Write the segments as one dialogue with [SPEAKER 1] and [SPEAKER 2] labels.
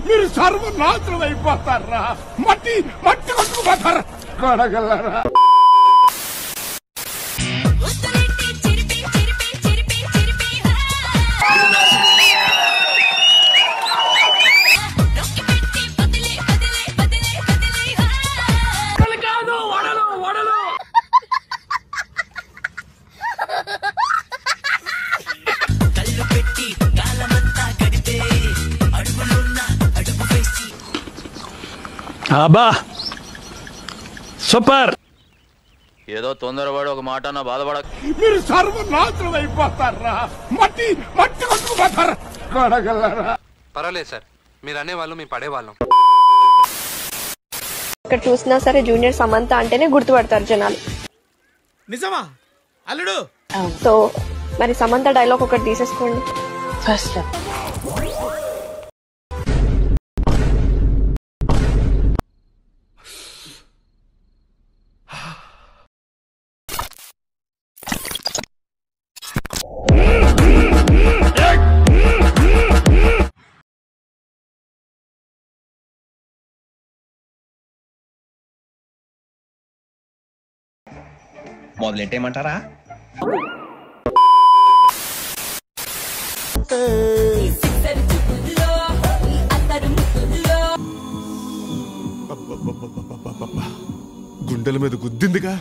[SPEAKER 1] మీరు సర్వనాశనం అయిపోతారా, మట్టి మట్టి కొట్టుకుపోతారా కొడగలరా.
[SPEAKER 2] అబ్బా సూపర్.
[SPEAKER 3] ఏదో తొందరపడి ఒక మాట నా బాధపడ.
[SPEAKER 1] మీరు సర్వనాశనం అయిపోతారా, మట్టి మట్టి కొట్టుకుపోతారా కొడగలరా.
[SPEAKER 4] పర్వాలేదు సార్, మీరు అనేవాళ్ళు మేము పడేవాళ్ళం.
[SPEAKER 5] ఇక్కడ చూసినా సరే జూనియర్ సమంత అంటేనే గుర్తుపడతారు జనాలు.
[SPEAKER 6] నిజమా అల్లుడు?
[SPEAKER 5] సో మరి సమంత డైలాగ్ ఒకటి తీసేసుకోండి.
[SPEAKER 7] ఫస్ట్
[SPEAKER 8] మొదలెట్టేయమంటారా?
[SPEAKER 1] గుండెల మీద గుద్దిందిగా.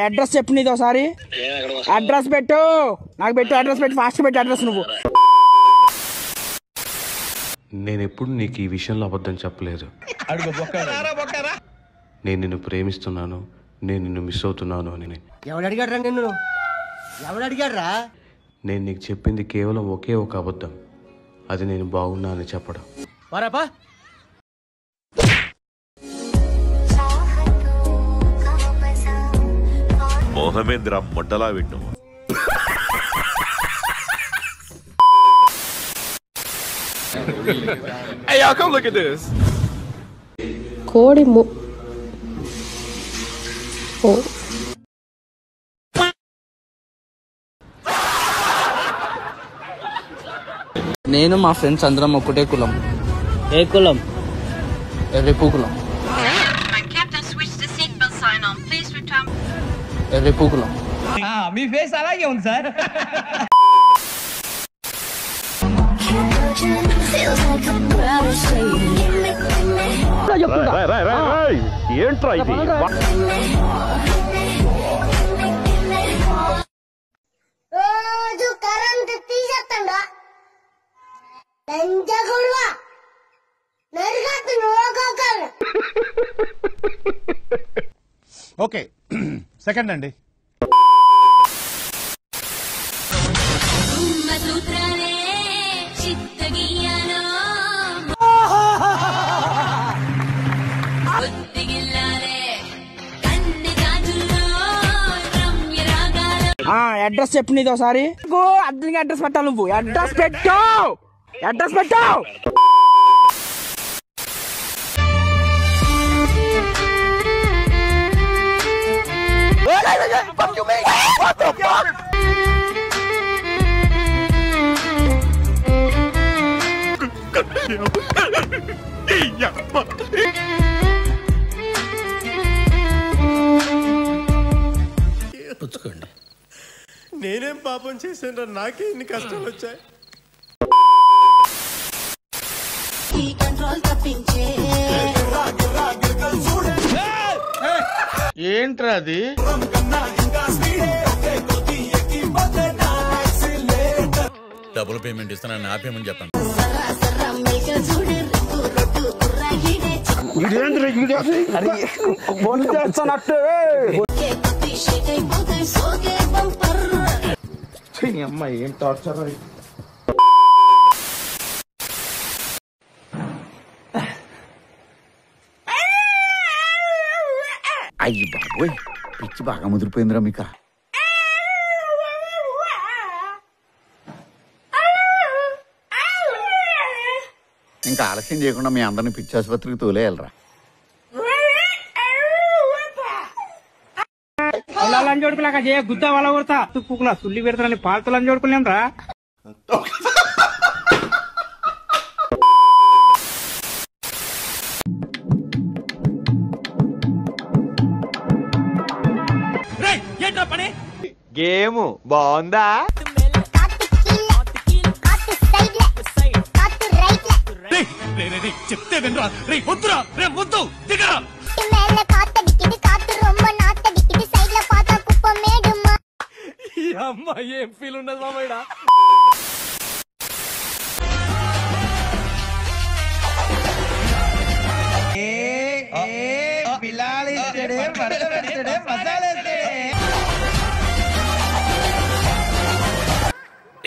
[SPEAKER 6] అడ్రస్ చెప్పు నీది ఒకసారి. అడ్రస్ పెట్టు, నాకు పెట్టు అడ్రస్ పెట్టు, ఫాస్ట్ పెట్టు అడ్రస్. నువ్వు
[SPEAKER 2] నేను ఎప్పుడు నీకు ఈ విషయంలో అబద్ధం చెప్పలేదు. నేను నిన్ను ప్రేమిస్తున్నాను, నేను నిన్ను మిస్ అవుతున్నాను అని.
[SPEAKER 6] ఎవడు అడిగాడ్రా నిన్ను? ఎవడు అడిగాడ్రా?
[SPEAKER 2] నేను నీకు చెప్పింది కేవలం ఒకే ఒక అబద్ధం, అది నేను బాగున్నా అని చెప్పడం.
[SPEAKER 9] మోహమేంద్ర మొడ్డలా విన్ను.
[SPEAKER 1] Hey y'all, come look at this.
[SPEAKER 5] కోడి
[SPEAKER 6] నేను మా ఫ్రెండ్స్ అందరం ఒకటే కులం.
[SPEAKER 7] ఏ కులం?
[SPEAKER 6] ఎర్రిపు కులం. ఎర్రిపు కులం.
[SPEAKER 7] మీ ఫేస్ అలాగే ఉంది సార్.
[SPEAKER 9] ఏంట్రా ఇది?
[SPEAKER 10] కరెంట్ తీసేస్తా
[SPEAKER 1] ఓకే సెకండ్ అండి.
[SPEAKER 6] అడ్రస్ చెప్పు నీది ఒకసారి. అడ్రస్ అడ్రస్ పెట్టాలి. నువ్వు అడ్రస్ పెట్టు, అడ్రస్ పెట్టు.
[SPEAKER 1] పుచ్చుకోండి. నేనేం పాపం చేశాను, నాకే ఇన్ని కష్టాలు వచ్చాయి. ఏంట్రా అది?
[SPEAKER 9] డబుల్ పేమెంట్ ఇస్తానని ఆపేమని చెప్పాను.
[SPEAKER 6] అమ్మాయి ఏం టార్చర్.
[SPEAKER 8] అయ్యి బాబోయ్, పిచ్చి బాగా ముదిరిపోయిందిరా మీకు. ఇంకా ఆలస్యం చేయకుండా మీ అందరిని పిచ్చి ఆసుపత్రికి తోలేయాలరా.
[SPEAKER 6] లంజోడుకులాగా చేయ గుద్ద వాళ్ళ కొడతా తుక్కులా సుల్లి పెడతానని పాలతో లంజోడుకులేం రా.
[SPEAKER 1] గేమ్ బాగుందా? చెప్తే వినరా రే వద్దురా రే వద్దు దిగరా. ఈ అమ్మాయి ఏం ఫీల్ ఉన్నది మామయ్య.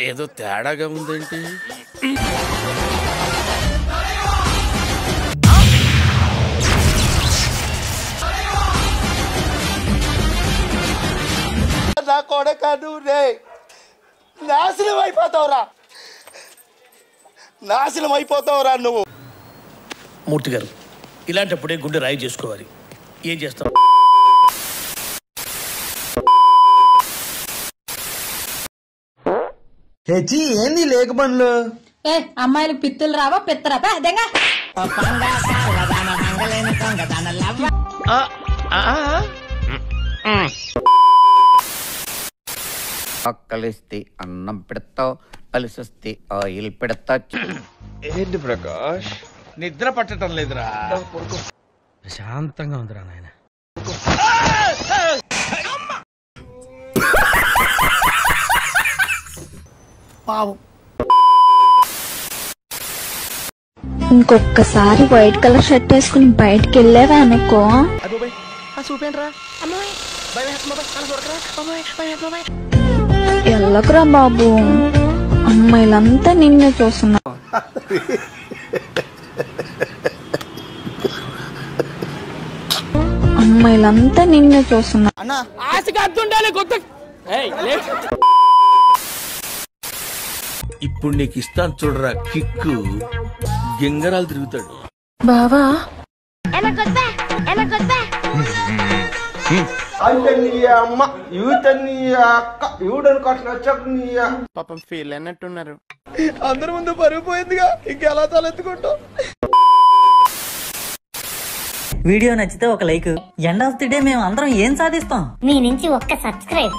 [SPEAKER 9] ఏదో తేడాగా ఉందేంటి?
[SPEAKER 1] నా కొడకను రే నాశనం అయిపోతావురా, నాశనం అయిపోతావురా నువ్వు.
[SPEAKER 10] మూర్తి గారు, ఇలాంటప్పుడే గుండె రాయి చేసుకోవాలి. ఏం చేస్తాం?
[SPEAKER 1] ఏంది లేక పనులు?
[SPEAKER 11] అమ్మాయిలు పిత్తులు రావా పిత్తరాపా అదేగా.
[SPEAKER 8] కలిస్తే అన్నం పెడతావు, కలిసొస్తే ఆయిల్ పెడతా.
[SPEAKER 1] ఏంటి ప్రకాష్
[SPEAKER 10] నిద్ర పట్టడం లేదురా. శాంతంగా ఉందిరా నాయన.
[SPEAKER 5] ఇంకొకసారి వైట్ కలర్ షర్ట్ వేసుకుని బయటకు వెళ్ళావా అనుకో. ఎల్లకురా బాబు, అమ్మాయిలంతా నిన్నే చూస్తున్నా. అమ్మాయిలంతా నిన్నే చూస్తున్నా.
[SPEAKER 10] ఇప్పుడు నీకు ఇస్తాను చూడరా కిక్కు. గింగరాలు తిరుగుతాడు
[SPEAKER 5] బావా.
[SPEAKER 1] పాపం ఫీల్ అన్నట్టున్నారు. అందరి ముందు పరుగు పోయిందిగా, ఇంకెలా తలెత్తుకుంటాం.
[SPEAKER 7] వీడియో నచ్చితే ఒక like. End of the day మేము అందరం ఏం సాధిస్తాం?
[SPEAKER 11] మీ నుంచి ఒక్క సబ్స్క్రైబ్.